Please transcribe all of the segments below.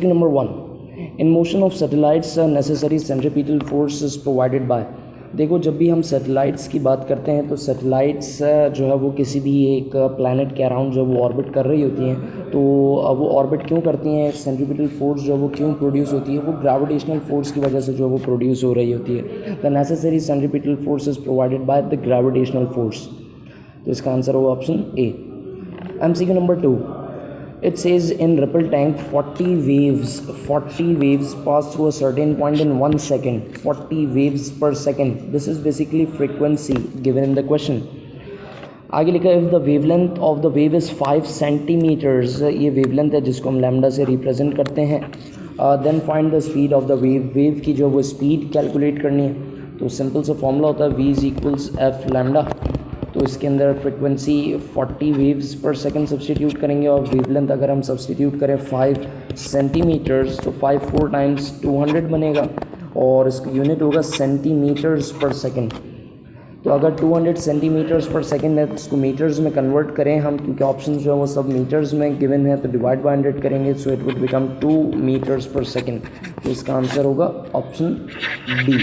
Number 1, in motion of satellites necessary centripetal force is provided by। देखो जब भी हम सैटेलाइट्स की बात करते हैं तो सैटेलाइट्स जो है वो किसी भी एक प्लैनेट के अराउंड जो वो ऑर्बिट कर रही होती हैं, तो वो ऑर्बिट क्यों करती हैं, सेंट्रीपिटल फोर्स जो वो क्यों प्रोड्यूस होती है, वो ग्रेविटेशनल फोर्स की वजह से जो वो प्रोड्यूस हो रही होती है। The necessary centripetal force is provided by the gravitational force. तो इसका आंसर होगा option A. MCQ number 2, it says in ripple tank 40 waves pass through a certain point in 1 second, 40 waves per second. This is basically frequency given in the question। आगे लिखा if the wavelength of the wave is 5 centimeters, ये wavelength है जिसको हम lambda से represent करते हैं। then find the speed of the wave की जो वो स्पीड कैलकुलेट करनी है। तो सिंपल सा फॉर्मूला होता है v इक्वल्स एफ लैम्डा। तो इसके अंदर फ्रिक्वेंसी 40 वेव्स पर सेकंड सब्सटीट्यूट करेंगे और वेवलेंथ अगर हम सब्सटीट्यूट करें 5 सेंटीमीटर्स तो 5 4 टाइम्स 200 बनेगा और इसका यूनिट होगा सेंटीमीटर्स पर सेकंड। तो अगर 200 सेंटीमीटर्स पर सेकंड है तो इसको मीटर्स में कन्वर्ट करें हम, क्योंकि ऑप्शन जो है वो सब मीटर्स में गिवन है, तो डिवाइड बाय 100 करेंगे, so it would become 2 meters per second. तो इसका आंसर होगा option D.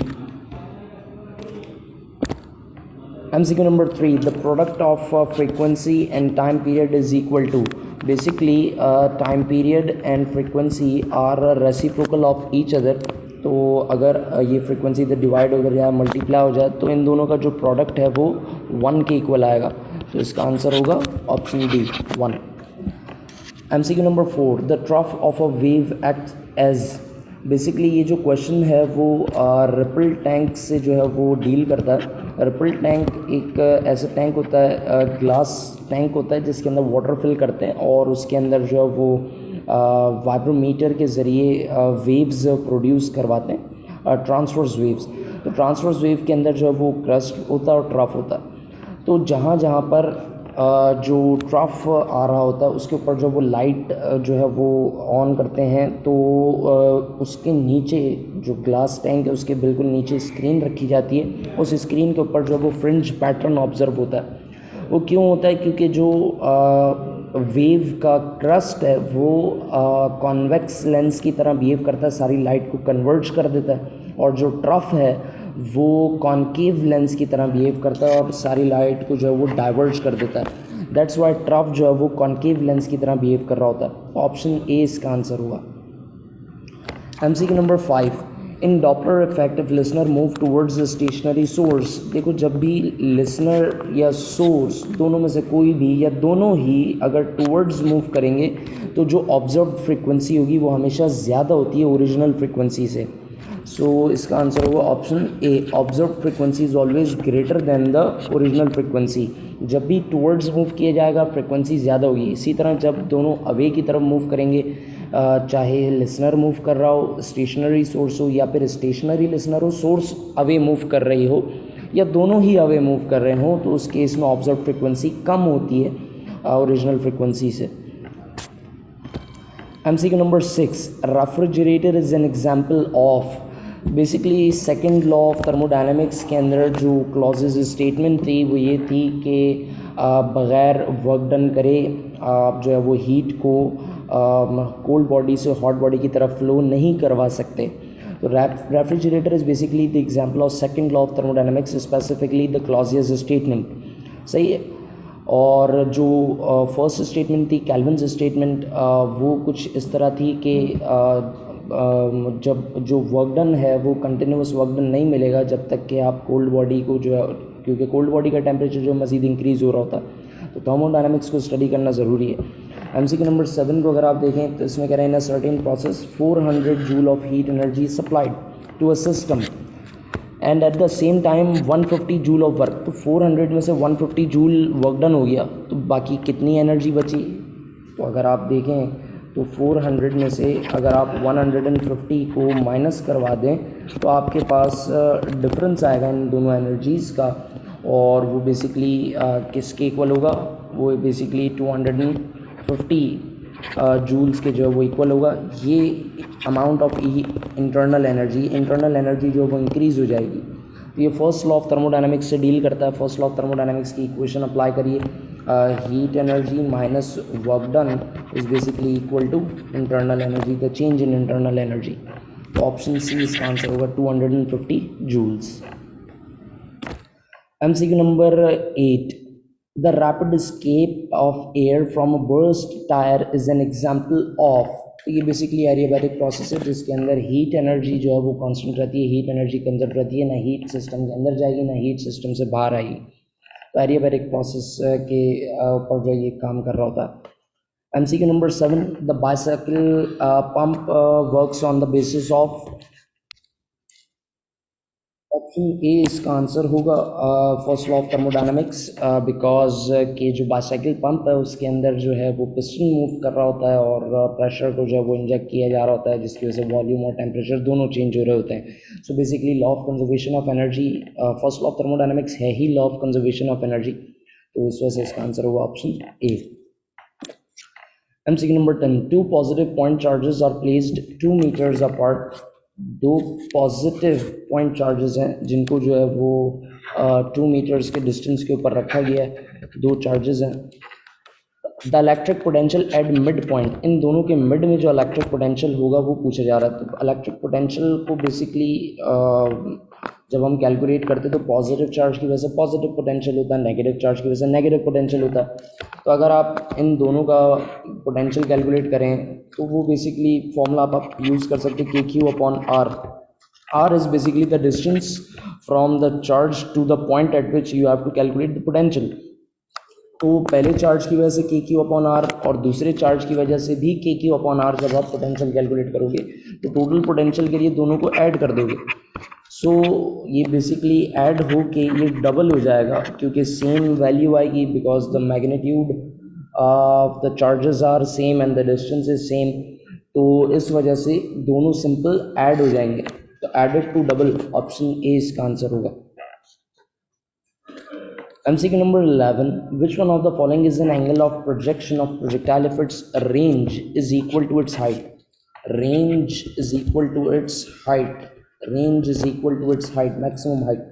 MCQ number 3, the product of frequency and time period is equal to। Basically time period and frequency are reciprocal of each other। तो अगर ये frequency इधर divide हो जाए, multiply हो जाए, तो इन दोनों का जो प्रोडक्ट है वो 1 के इक्वल आएगा। तो इसका आंसर होगा option D 1। MCQ number 4, the trough of a wave act as. Basically ये जो क्वेश्चन है वो रिपल टैंक से जो है वो डील करता है। रिपल टैंक एक ऐसा टैंक होता है, ग्लास टैंक होता है जिसके अंदर वाटर फिल करते हैं और उसके अंदर जो है वो वाइब्रोमीटर के ज़रिए वेव्स प्रोड्यूस करवाते हैं, ट्रांसवर्स वेव्स। तो ट्रांसवर्स वेव के अंदर जो है वो क्रस्ट होता है और ट्रफ होता है। तो जहाँ जहाँ पर जो ट्रफ आ रहा होता है उसके ऊपर जो वो लाइट जो है वो ऑन करते हैं, तो उसके नीचे जो ग्लास टैंक है उसके बिल्कुल नीचे स्क्रीन रखी जाती है। उस स्क्रीन के ऊपर जो वो फ्रिंज पैटर्न ऑब्जर्व होता है। वो क्यों होता है? क्योंकि जो वेव का क्रस्ट है वो कॉन्वेक्स लेंस की तरह बिहेव करता है, सारी लाइट को कन्वर्ज कर देता है, और जो ट्रफ है वो कॉन्केव लेंस की तरह बिहेव करता है और सारी लाइट को जो है वो डाइवर्ज कर देता है। दैट्स वाई ट्रफ जो है वो कॉन्केव लेंस की तरह बिहेव कर रहा होता है। ऑप्शन ए इसका आंसर हुआ। MCQ number 5, in Doppler effect if listener move towards the stationary source. देखो जब भी लिसनर या सोर्स दोनों में से कोई भी या दोनों ही अगर टूवर्ड्स मूव करेंगे तो जो ऑब्जर्व फ्रिक्वेंसी होगी वो हमेशा ज़्यादा होती है ओरिजिनल फ्रिक्वेंसी से। सो इसका आंसर होगा option A, observe frequency is always greater than the original frequency. जब भी टूवर्ड्स मूव किया जाएगा फ्रिक्वेंसी ज़्यादा होगी। इसी तरह जब दोनों अवे की तरफ मूव करेंगे, चाहे लिसनर मूव कर रहा हो, स्टेशनरी सोर्स हो, या फिर स्टेशनरी लिसनर हो, सोर्स अवे मूव कर रही हो, या दोनों ही अवे मूव कर रहे हो, तो उस केस में ऑब्जर्व फ्रिक्वेंसी कम होती है ओरिजिनल फ्रिक्वेंसी से। MCQ number 6, refrigerator is an example of. Basically second law of thermodynamics के अंदर जो क्लॉजेज स्टेटमेंट थी वो ये थी कि बग़ैर वर्क डन करे आप जो है वो हीट को कोल्ड बॉडी से हॉट बॉडी की तरफ फ्लो नहीं करवा सकते। तो refrigerator is basically the example of second law of thermodynamics, specifically the clauses statement. सही है। और जो फर्स्ट स्टेटमेंट थी कैल्विन्स स्टेटमेंट, वो कुछ इस तरह थी कि जब जो वर्क डन है वो कंटिन्यूस वर्क डन नहीं मिलेगा जब तक कि आप कोल्ड बॉडी को जो है, क्योंकि कोल्ड बॉडी का टेम्परेचर जो मज़ीद इंक्रीज़ हो रहा होता है, तो थर्मोडायनेमिक्स को स्टडी करना ज़रूरी है। MCQ नंबर 7 को अगर आप देखें तो इसमें कह रहे हैं in a certain process 400 joule of heat energy supplied to a system and at the same time 150 joule of work. तो 400 में से 150 जूल वर्क डन हो गया, तो बाकी कितनी एनर्जी बची? तो अगर आप देखें तो 400 में से अगर आप 150 को माइनस करवा दें तो आपके पास डिफरेंस आएगा इन दोनों एनर्जीज़ का, और वो बेसिकली किसके इक्वल होगा? वो बेसिकली 250 जूल्स के जो है वो इक्वल होगा। ये अमाउंट ऑफ इंटरनल एनर्जी जो है वो इंक्रीज़ हो जाएगी। तो ये फर्स्ट लॉ ऑफ थर्मोडायनेमिक्स से डील करता है। फर्स्ट लॉ ऑफ थर्मोडायनेमिक्स की इक्वेशन अप्लाई करिए, heat energy minus work done is basically equal to internal energy, the change in internal energy. तो ऑप्शन सी इसका आंसर होगा 250 joules. MCQ number 8. The rapid escape of air from a burst tire is an example of. तो ये basically adiabatic process है जिसके अंदर heat energy जो है वो कांस्टेंट रहती है, हीट एनर्जी कंजर्व रहती है, ना हीट सिस्टम के अंदर जाएगी ना हीट सिस्टम से बाहर आएगी. तो एडियाबैटिक प्रोसेस के ऊपर जो ये काम कर रहा होता है. MCQ number 7. The bicycle pump works on the basis of. Option A इसका आंसर होगा first law of thermodynamics, because के जो बाइसाइकिल पंप है उसके अंदर जो है वो पिस्टन मूव कर रहा होता है और प्रेशर को जो है वो इंजेक्ट किया जा रहा होता है जिसकी वजह से वॉल्यूम और टेम्परेचर दोनों चेंज हो रहे होते हैं. So basically law of conservation of energy, first law of thermodynamics है ही law of conservation of energy, तो इस वजह से इसका आंसर होगा option A. MCQ number 10. Two positive point charges are placed 2 meters apart. दो पॉजिटिव पॉइंट चार्जेस हैं जिनको जो है वो 2 मीटर्स के डिस्टेंस के ऊपर रखा गया है. दो चार्जेस हैं. The electric potential at mid point, इन दोनों के मिड में जो इलेक्ट्रिक पोटेंशियल होगा वो पूछा जा रहा है. तो इलेक्ट्रिक पोटेंशियल को बेसिकली जब हम कैलकुलेट करते हैं तो पॉजिटिव चार्ज की वजह से पॉजिटिव पोटेंशियल होता है, नेगेटिव चार्ज की वजह से नेगेटिव पोटेंशियल होता है. तो अगर आप इन दोनों का पोटेंशियल कैलकुलेट करें तो वो बेसिकली फॉर्मूला आप यूज़ कर सकते हैं KQ upon R. R is basically the distance from the charge to the point at which you have to calculate the potential. तो पहले चार्ज की वजह से KQ अपॉन R और दूसरे चार्ज की वजह से भी KQ अपॉन R जब आप पोटेंशियल कैलकुलेट करोगे तो टोटल पोटेंशियल के लिए दोनों को ऐड कर दोगे. सो ये बेसिकली ऐड हो के ये डबल हो जाएगा क्योंकि सेम वैल्यू आएगी because the magnitude of the charges are same and the distance is same. तो इस वजह से दोनों सिंपल ऐड हो जाएंगे. तो added to double, option A इसका आंसर होगा. MCQ number 11. Which one of the following is an angle of projection of projectile if its range is equal to its height? Range is equal to its height. Range is equal to its height, maximum height.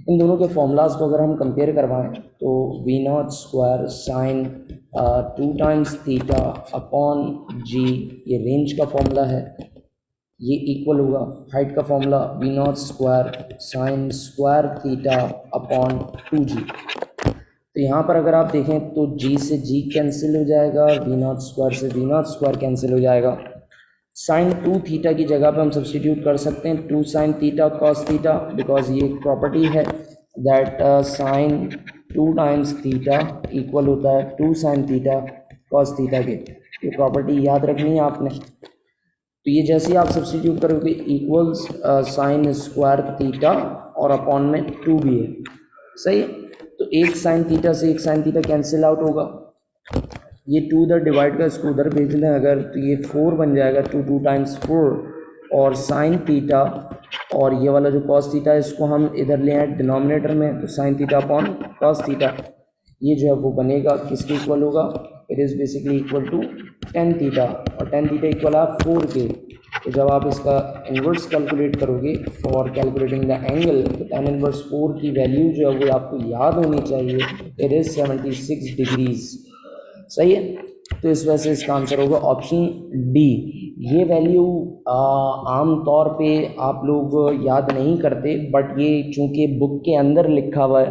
इन दोनों के formulas को अगर हम compare करवाएं तो V0 square sine 2 times theta upon g, ये range का formula है, ये इक्वल होगा हाइट का formula V0 square sine square theta upon 2g. तो यहाँ पर अगर आप देखें तो g से g कैंसिल हो जाएगा, V0 स्क्वायर से V0 स्क्वायर कैंसिल हो जाएगा. साइन 2 थीटा की जगह पे हम सब्सटीट्यूट कर सकते हैं 2 sine theta cos theta, because ये एक प्रॉपर्टी है that sine 2 times theta equal होता है 2 साइन थीटा कॉस थीटा के. ये प्रॉपर्टी याद रखनी है आपने. तो ये जैसे ही आप सब्सटीट्यूट करोगे इक्वल्स साइन स्क्वायर थीटा और अपॉन में 2 भी है, सही है. तो एक साइन थीटा से एक साइन थीटा कैंसिल आउट होगा, ये 2 उधर डिवाइड का इसको उधर भेज दें अगर तो ये 4 बन जाएगा, 2 टाइम्स 4 और साइन थीटा और ये वाला जो कॉस थीटा है इसको हम इधर ले आए डिनोमिनेटर में, तो sine theta upon cos theta ये जो है वो बनेगा किसके इक्वल होगा, it is basically equal to tan theta और टेन थीटा इक्वल है 4 के. तो जब आप इसका इन्वर्स कैलकुलेट करोगे फॉर कैलकुलेटिंग द एंगल तो टेन इन्वर्स 4 की वैल्यू जो है वो आपको याद होनी चाहिए, इट इज़ 76 डिग्रीज. सही है. तो इस वजह से इसका आंसर होगा ऑप्शन डी. ये वैल्यू आम तौर पे आप लोग याद नहीं करते बट ये चूँकि बुक के अंदर लिखा हुआ है,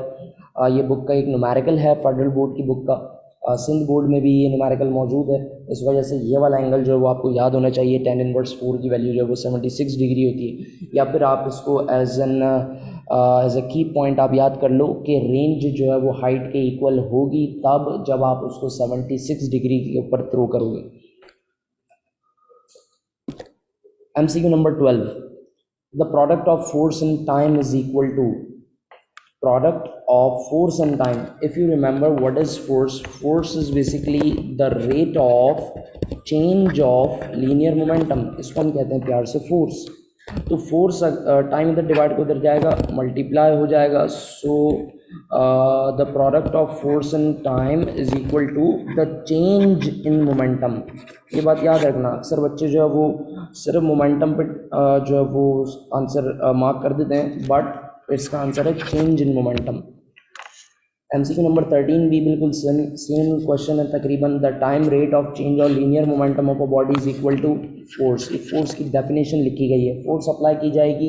ये बुक का एक न्यूमेरिकल है फेडरल बोर्ड की बुक का, सिंध बोर्ड में भी ये न्यूमेरिकल मौजूद है. इस वजह से ये वाला एंगल जो है वो आपको याद होना चाहिए. टेन इनवर्स 4 की वैल्यू जो है वो 76 डिग्री होती है. या फिर आप इसको एज अ की पॉइंट आप याद कर लो कि रेंज जो है वो हाइट के इक्वल होगी तब जब आप उसको 76 डिग्री के ऊपर थ्रो करोगे. MCQ number 12. The product of force and time is equal to product of force and time. If you remember what is force, force is basically the rate of change of linear momentum. इसको हम कहते हैं प्यार से force. तो force time इधर divide को उधर जाएगा मल्टीप्लाई हो जाएगा. So the product of force and time is equal to the change in momentum. ये बात याद रखना. अक्सर बच्चे जो है वो सिर्फ मोमेंटम पे जो है वो आंसर मार्क कर देते हैं बट इसका आंसर है change in momentum. MCQ number 13 भी बिल्कुल सेम क्वेश्चन है तकरीबन. The time rate of change और linear momentum of a body is equal to force. Force की डेफिनेशन लिखी गई है. फोर्स अप्लाई की जाएगी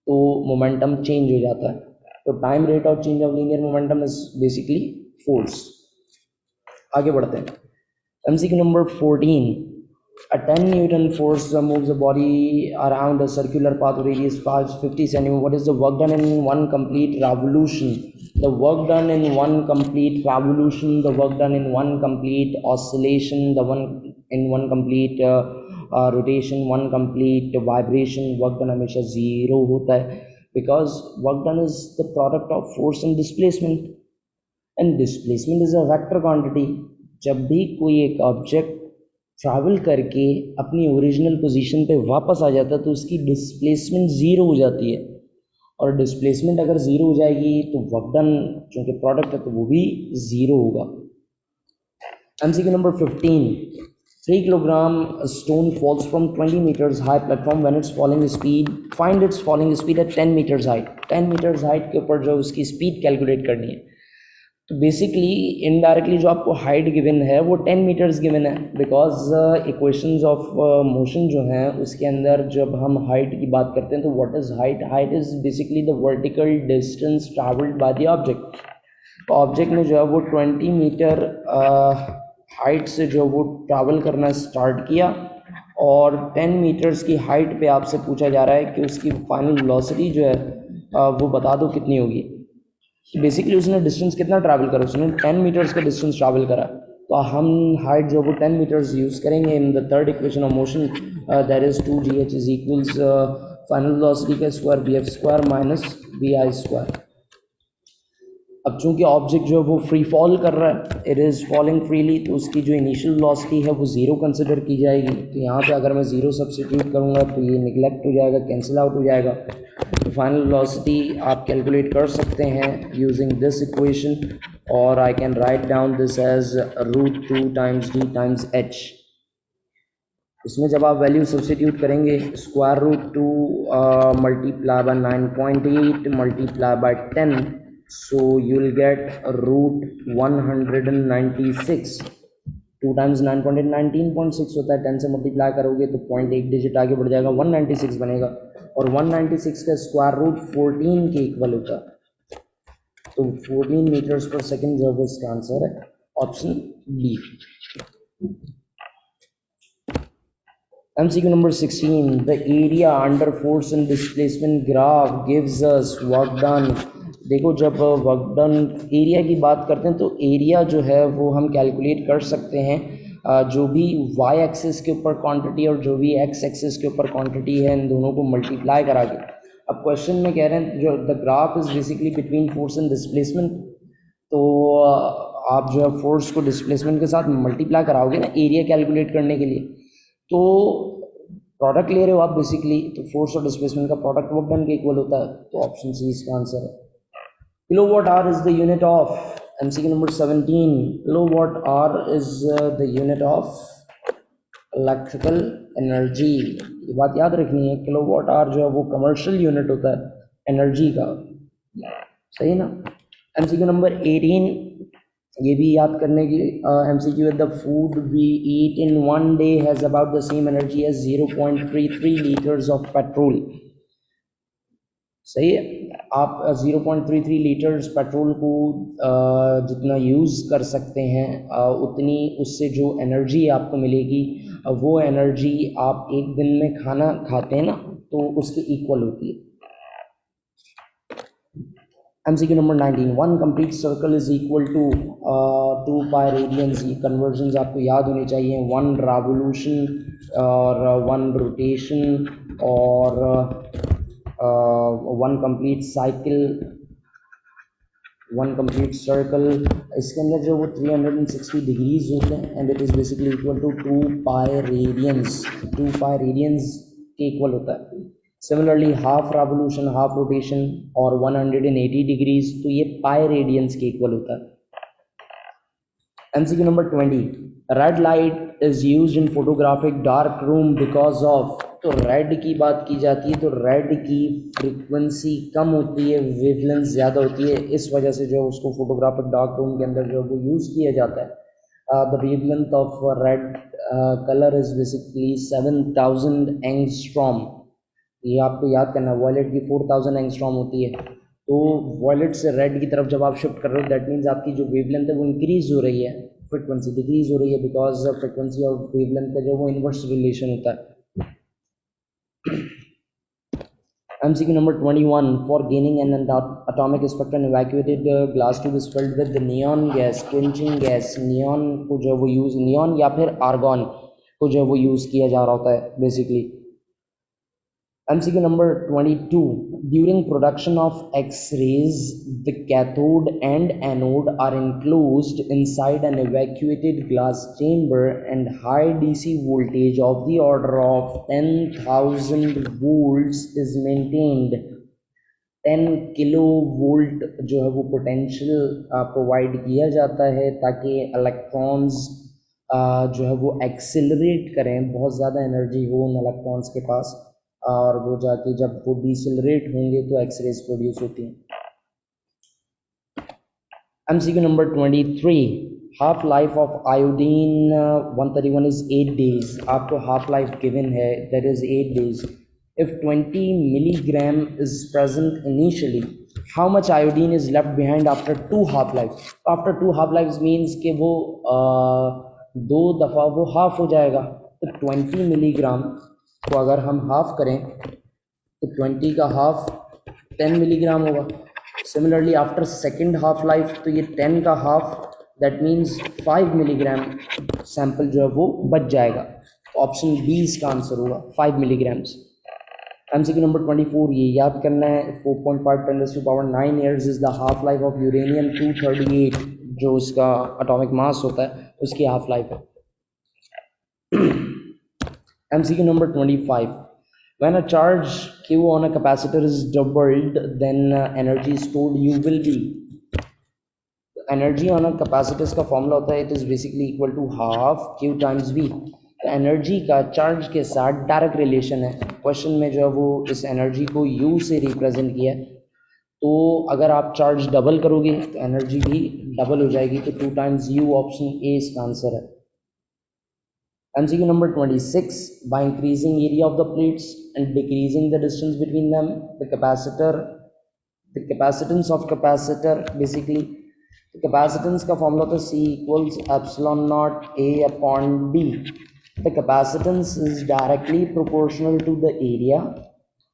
तो मोमेंटम चेंज हो जाता है. तो time rate of change of linear momentum is basically force. आगे बढ़ते हैं. MCQ number 14. A 10 Newton force moves a body around a circular path of radius 50 cm. What is the work done in one complete revolution? The work done in one complete revolution, the work done in one complete oscillation, the one in one complete rotation, one complete vibration, work done हमेशा zero होता है because work done is the product of force and displacement. And displacement is a vector quantity. जब भी कोई एक object travel करके अपनी original position पे वापस आ जाता है तो उसकी डिस्प्लेसमेंट ज़ीरो हो जाती है. और डिस्प्लेसमेंट अगर ज़ीरो हो जाएगी तो वर्क डन चूँकि प्रोडक्ट है तो वो भी ज़ीरो होगा. MCQ number 15. 3 kilogram stone falls from 20 meters high platform. When its falling speed, find its falling speed at 10 meters height. 10 meters height के ऊपर जो उसकी स्पीड कैलकुलेट करनी है. तो बेसिकली इनडायरेक्टली जो आपको हाइट गिवन है वो 10 मीटर्स गिवन है बिकॉज इक्वेशंस ऑफ मोशन जो हैं उसके अंदर जब हम हाइट की बात करते हैं तो what is height. Height is basically the vertical distance travelled by the object. तो ऑब्जेक्ट ने जो है वो 20 मीटर हाइट से जो वो ट्रैवल करना स्टार्ट किया और 10 मीटर्स की हाइट पे आपसे पूछा जा रहा है कि उसकी फाइनल वेलोसिटी जो है वो बता दो कितनी होगी. बेसिकली उसने डिस्टेंस कितना ट्रैवल करा, उसने 10 मीटर्स का डिस्टेंस ट्रैवल करा. तो हम हाइट जो वो 10 मीटर्स यूज़ करेंगे in the third equation of motion. That is 2gh is equals final velocity का square bf square minus vi square. अब चूंकि ऑब्जेक्ट जो है वो फ्री फॉल कर रहा है, इट इज़ फॉलिंग फ्रीली, तो उसकी जो इनिशियल वेलोसिटी है वो ज़ीरो कंसिडर की जाएगी. तो यहाँ पे अगर मैं ज़ीरो सब्स्टिट्यूट करूँगा तो ये निगलेक्ट हो जाएगा, कैंसिल आउट हो जाएगा. तो फाइनल वेलोसिटी आप कैलकुलेट कर सकते हैं यूजिंग दिस इक्वेशन और I can write down this as √2 times d times h. इसमें जब आप वैल्यू सब्स्टिट्यूट करेंगे square root 2 multiply by 9.8 multiply by 10, so you will get √196. 2 times 9.8 19.6 होता है. 10 से मल्टीप्लाई करोगे तो 0.1 डिजिट आगे बढ़ जाएगा, 196 बनेगा. और 196 का स्क्वायर रूट 14 के इक्वल होता है. तो 14 मीटर्स पर सेकेंड जो है इसका आंसर है option B. MCQ number 16. The area under force and displacement graph gives us work done. देखो जब वर्क डन एरिया की बात करते हैं तो एरिया जो है वो हम कैलकुलेट कर सकते हैं जो भी y एक्सिस के ऊपर क्वांटिटी और जो भी x एक्सिस के ऊपर क्वांटिटी है इन दोनों को मल्टीप्लाई करा के. अब क्वेश्चन में कह रहे हैं जो the graph is basically between force and displacement. तो आप जो है फोर्स को डिस्प्लेसमेंट के साथ मल्टीप्लाई कराओगे ना एरिया कैलकुलेट करने के लिए, तो प्रोडक्ट ले रहे हो आप बेसिकली, तो फोर्स और डिस्प्लेसमेंट का प्रोडक्ट वर्क डन के इक्वल होता है. तो ऑप्शन सी इसका आंसर है. Kilowatt hour is the unit of MCQ number 17. Kilowatt hour is the unit of electrical energy. ये बात याद रखनी है, किलोवाट आवर जो है वो कमर्शियल यूनिट होता है एनर्जी का. सही ना. MCQ number 18. ये भी याद करने की MCQ है. The food we eat in one day has about the same energy as 0.33 litres of petrol. सही है. आप 0.33 लीटर्स पेट्रोल को जितना यूज़ कर सकते हैं उतनी उससे जो एनर्जी आपको मिलेगी वो एनर्जी आप एक दिन में खाना खाते हैं ना तो उसके इक्वल होती है. MCQ number 19. One complete circle is equal to 2 pi radians. ये कन्वर्जन्स आपको याद होने चाहिए. 1 रेवोल्यूशन और 1 रोटेशन और 1 कंप्लीट साइकिल, 1 कंप्लीट सर्कल. इसके अंदर जो वो 360 डिग्रीज होते हैं and it is basically equal to 2 pi radians. 2 pi radians के इक्वल होता है. Similarly half revolution, half rotation और 180 डिग्रीज, तो ये पाई रेडियंस के इक्वल होता है. MCQ number 20. Red light is used in photographic dark room because of तो रेड की बात की जाती है तो रेड की फ्रीक्वेंसी कम होती है, वेवलेंथ ज़्यादा होती है, इस वजह से जो उसको फोटोग्राफिक डार्क रूम के अंदर जो वो यूज़ किया जाता है. The wavelength of red color is basically 7000 angstrom. ये आपको याद करना है. वॉयलेट की 4000 एंगस्ट्रॉम होती है. तो वॉयलेट से रेड की तरफ जब आप शिफ्ट कर रहे हो, दैट मीन्स आपकी जो वेवलेंथ है वो इंक्रीज हो रही है, फ्रीक्वेंसी डिक्रीज हो रही है, बिकॉज फ्रीक्वेंसी और वेवलेंथ का जो वो इन्वर्स रिलेशन होता है. MCQ number 21. For gaining an atomic spectrum, evacuated glass tube is filled with the neon gas, quenching gas. neon को जो वो यूज़, neon या फिर argon को जो वो यूज़ किया जा रहा होता है basically. MCQ number 22. During production of X-rays, the cathode and anode are enclosed inside an evacuated glass chamber, and high DC voltage of the order of 10,000 volts is maintained. 10 kilo volt जो है वो potential provide किया जाता है ताकि electrons जो है वो एक्सेलरेट करें, बहुत ज़्यादा एनर्जी हो उन इलेक्ट्रॉन्स के पास, और वो जाके जब वो डिसेलरेट होंगे तो एक्सरेज प्रोड्यूस होती हैं. MCQ number 23. Half life of iodine 131 is 8 days. आपको हाफ लाइफ गिवन है, that is 8 days. If 20 milligram is present initially, how much iodine is left behind after 2 half lives? After 2 half lives means कि वो 2 दफ़ा वो half हो जाएगा. तो 20 milligram को अगर हम हाफ करें तो 20 का हाफ 10 मिलीग्राम होगा. Similarly after second half life तो ये 10 का half, that means 5 milligram sample जो है वो बच जाएगा. ऑप्शन बी इसका आंसर होगा, 5 मिलीग्राम्स. MCQ number 24. ये याद करना है, 4.5 10⁻⁹ years is the half life of uranium 238, जो उसका एटॉमिक मास होता है उसकी हाफ लाइफ है. MCQ number 25. When a charge Q on a capacitor is doubled, then energy stored U will be. Energy on a capacitor का formula होता है, it is basically equal to half Q times V. Energy का charge के साथ direct relation है. Question में जो है वो इस एनर्जी को U से रिप्रेजेंट किया है. तो अगर आप चार्ज डबल करोगे तो एनर्जी भी डबल हो जाएगी. तो 2 times U, ऑप्शन ए इसका आंसर है. MCQ number 26. By increasing area of the plates and decreasing the distance between them, the capacitance of capacitor, basically the capacitance का formula तो C equals epsilon naught A upon D. The capacitance is directly proportional to the area.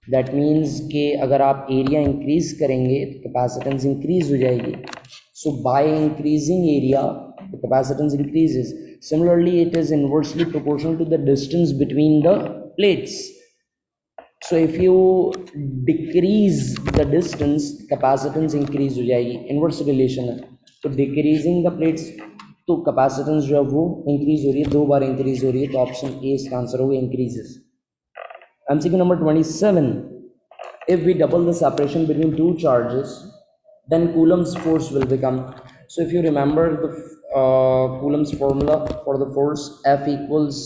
That means कि अगर आप area increase करेंगे तो capacitance increase हो जाएगी. So by increasing area, the capacitance increases. Similarly, it is inversely proportional to the distance between the plates. So if you decrease the distance, capacitance increase हो जाएगी. Inverse relation है. तो decreasing the plates, तो capacitance जो है वो increase हो रही है, 2 बार increase हो रही है. तो ऑप्शन ए इसका आंसर होगा, increases. MCQ number 27. If we double the separation between 2 charges, then Coulomb's force will become. So if you remember the Coulomb's formula for the force, F equals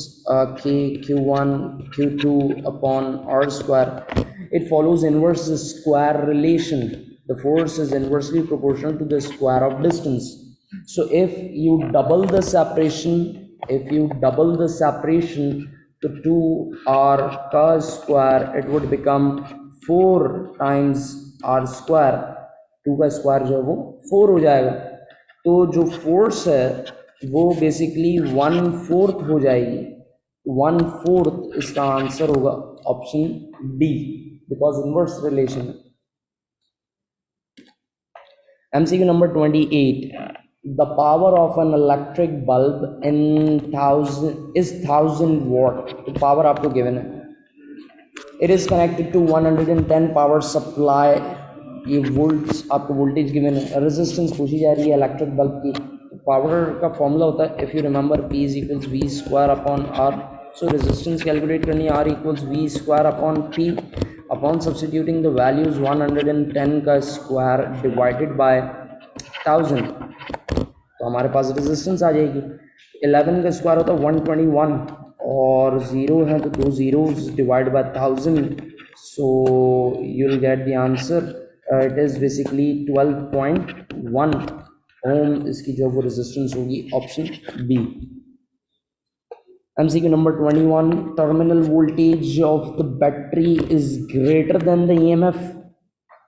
K Q1 Q2 upon R square. It follows inverse square relation. The force is inversely proportional to the square of distance. So if you double the separation, to 2R का square, it would become 4 times R square. 2 का square जो है वो 4 हो जाएगा. तो जो force है वो बेसिकली 1/4 हो जाएगी. 1/4 इसका आंसर होगा, option D, because inverse relation. MCQ number 28. The power of an electric bulb in 1000 watt. तो पावर आपको गिवन है. It is connected to 110 power supply. ये वोल्ट्स आपको वोल्टेज गिवन है. रेजिस्टेंस पूछी जा रही है इलेक्ट्रिक बल्ब की. पावर का फॉर्मूला होता है, if you remember, P is equals V square upon R. So resistance calculate करनी है, R equals V square upon P. Upon substituting the values 110 का स्क्वायर डिवाइडेड बाय 1000, तो हमारे पास रेजिस्टेंस आ जाएगी. 11 का स्क्वायर होता है 121 और 0 है तो 2 zeros divide by 1000, so you will get the answer. It is basically 12.1 ओम इसकी जो वो रेजिस्टेंस होगी, option B. MCQ number 21, terminal voltage of the battery is greater than the EMF.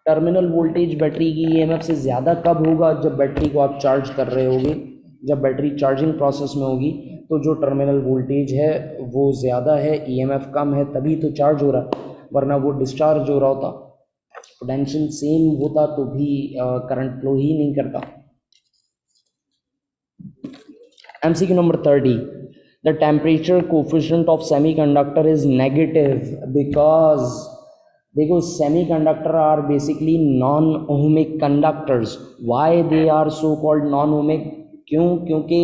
Terminal voltage battery की EMF से ज़्यादा कब होगा? जब बैटरी को आप चार्ज कर रहे होगे, जब बैटरी चार्जिंग प्रोसेस में होगी, तो जो टर्मिनल वोल्टेज है वो ज़्यादा है, EMF कम है, तभी तो चार्ज हो रहा है, वरना वो डिस्चार्ज हो रहा होता, पोटेंशियल सेम होता तो भी करंट फ्लो ही नहीं करता. MCQ number 30, the temperature coefficient of semiconductor is negative because देखो semiconductor are basically non-ohmic conductors. Why they are so called non-ohmic? क्यों? क्योंकि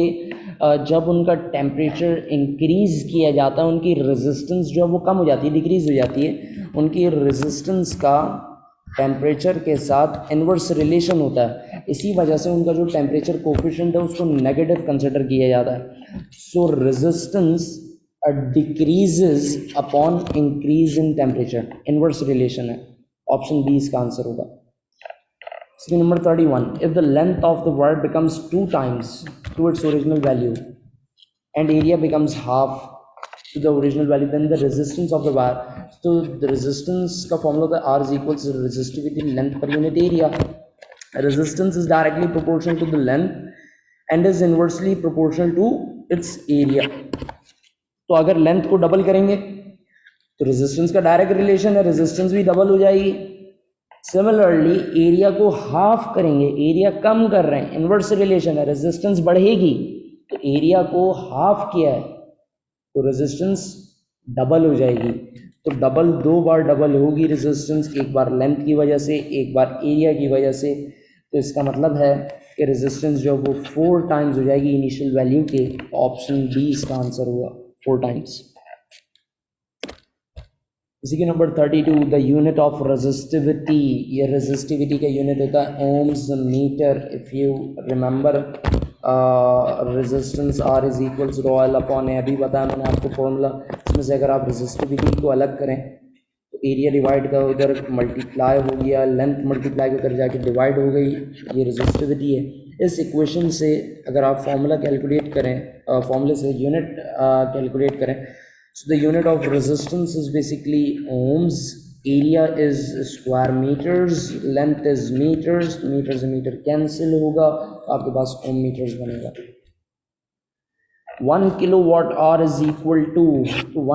जब उनका टेम्परेचर इंक्रीज किया जाता है, उनकी रेजिस्टेंस जो है वो कम हो जाती है, डिक्रीज हो जाती है. उनकी रेजिस्टेंस का टेम्परेचर के साथ इन्वर्स रिलेशन होता है, इसी वजह से उनका जो टेम्परेचर कोफिशिएंट है उसको नेगेटिव कंसिडर किया जाता है. सो resistance decreases upon increase in temperature, inverse relation है. ऑप्शन बी इसका आंसर होगा. Question number 31, if the length of the wire becomes 2 times to its original value and area becomes half to the original value, then the resistance of the wire. तो the resistance का formula होता है R is equals to resistivity length per unit area. Resistance is directly proportional to the length and is inversely proportional to its area. तो अगर length को double करेंगे तो resistance का डायरेक्ट रिलेशन है, रेजिस्टेंस भी डबल हो जाएगी. सिमिलरली एरिया को हाफ करेंगे, एरिया कम कर रहे हैं, इन्वर्स रिलेशन है, रेजिस्टेंस बढ़ेगी, तो एरिया को हाफ किया है तो रेजिस्टेंस डबल हो जाएगी. तो डबल 2 बार डबल होगी रेजिस्टेंस, एक बार लेंथ की वजह से, एक बार एरिया की वजह से. तो इसका मतलब है कि रेजिस्टेंस जो वो 4 टाइम्स हो जाएगी इनिशियल वैल्यू के. ऑप्शन डी इसका आंसर हुआ, 4 टाइम्स. इसी के number 32, the unit of resistivity. ये रेजिस्टिविटी का यूनिट होता है ohms metre. If you remember resistance R is equals to ऑयल अपॉन ए. अभी बताया मैंने आपको फॉर्मूला. इसमें से अगर आप रेजिस्टिविटी को अलग करें तो एरिया डिवाइड का उधर मल्टीप्लाई हो गया, लेंथ मल्टीप्लाई उधर जाके डिवाइड हो गई, ये रेजिस्टिविटी है. इस इक्वेशन से अगर आप फॉर्मूला कैलकुलेट करें, फॉर्मूले से यूनिट कैलकुलेट करें, so the unit of resistance is basically ohms, area is square meters, length is meters, meters से मीटर कैंसिल होगा, आपके पास ओम मीटर्स बनेगा. 1 kilowatt hour is equal to,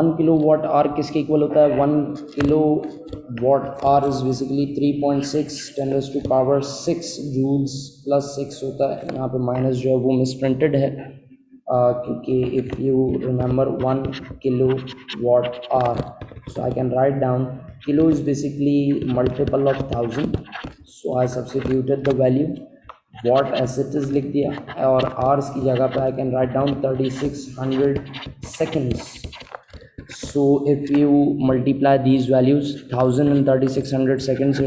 1 kilowatt hour किसके इक्वल होता है? 1 kilowatt hour is basically 3.6 10 to power 6 joules plus 6 होता है. यहाँ पे माइनस जो है वो मिसप्रिंटेड है, क्योंकि if you remember 1 kilowatt hour, so I can write down kilo is basically multiple of 1000, so I substituted the value, watt as it is लिख दिया, और आवर्स की जगह पे I can write down 3600 seconds. So if you multiply these values 1000 and 3600 seconds,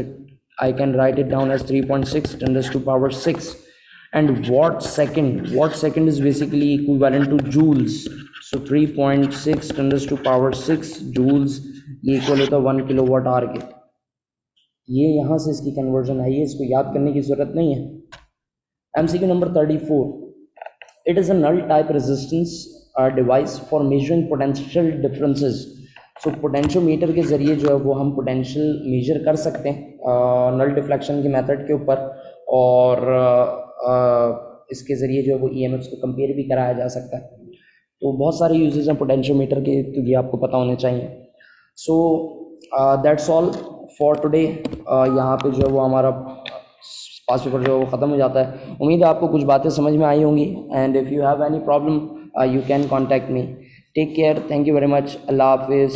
I can write it down as 3.6 10 to power 6. And watt second is basically equivalent to joules. So 3.6 10 to power 6 joules ये equal होता है 1 kilowatt our के. ये यहाँ से इसकी conversion आई है, इसको याद करने की ज़रूरत नहीं है. MCQ number 34, it is a null type resistance device for measuring potential differences. So potentiometer के ज़रिए जो है वो हम पोटेंशियल मेजर कर सकते हैं नल डिफ्लेक्शन के मेथड के ऊपर, और इसके ज़रिए जो है वो EMFs को कंपेयर भी कराया जा सकता है. तो बहुत सारे यूजेस हैं पोटेंशियोमीटर के, तो ये आपको पता होने चाहिए. So that's all for today. यहाँ पे जो है वो हमारा पास पेपर जो है वो ख़त्म हो जाता है. उम्मीद है आपको कुछ बातें समझ में आई होंगी. And if you have any problem you can contact me. Take care. Thank you very much. अल्लाह हाफिज़.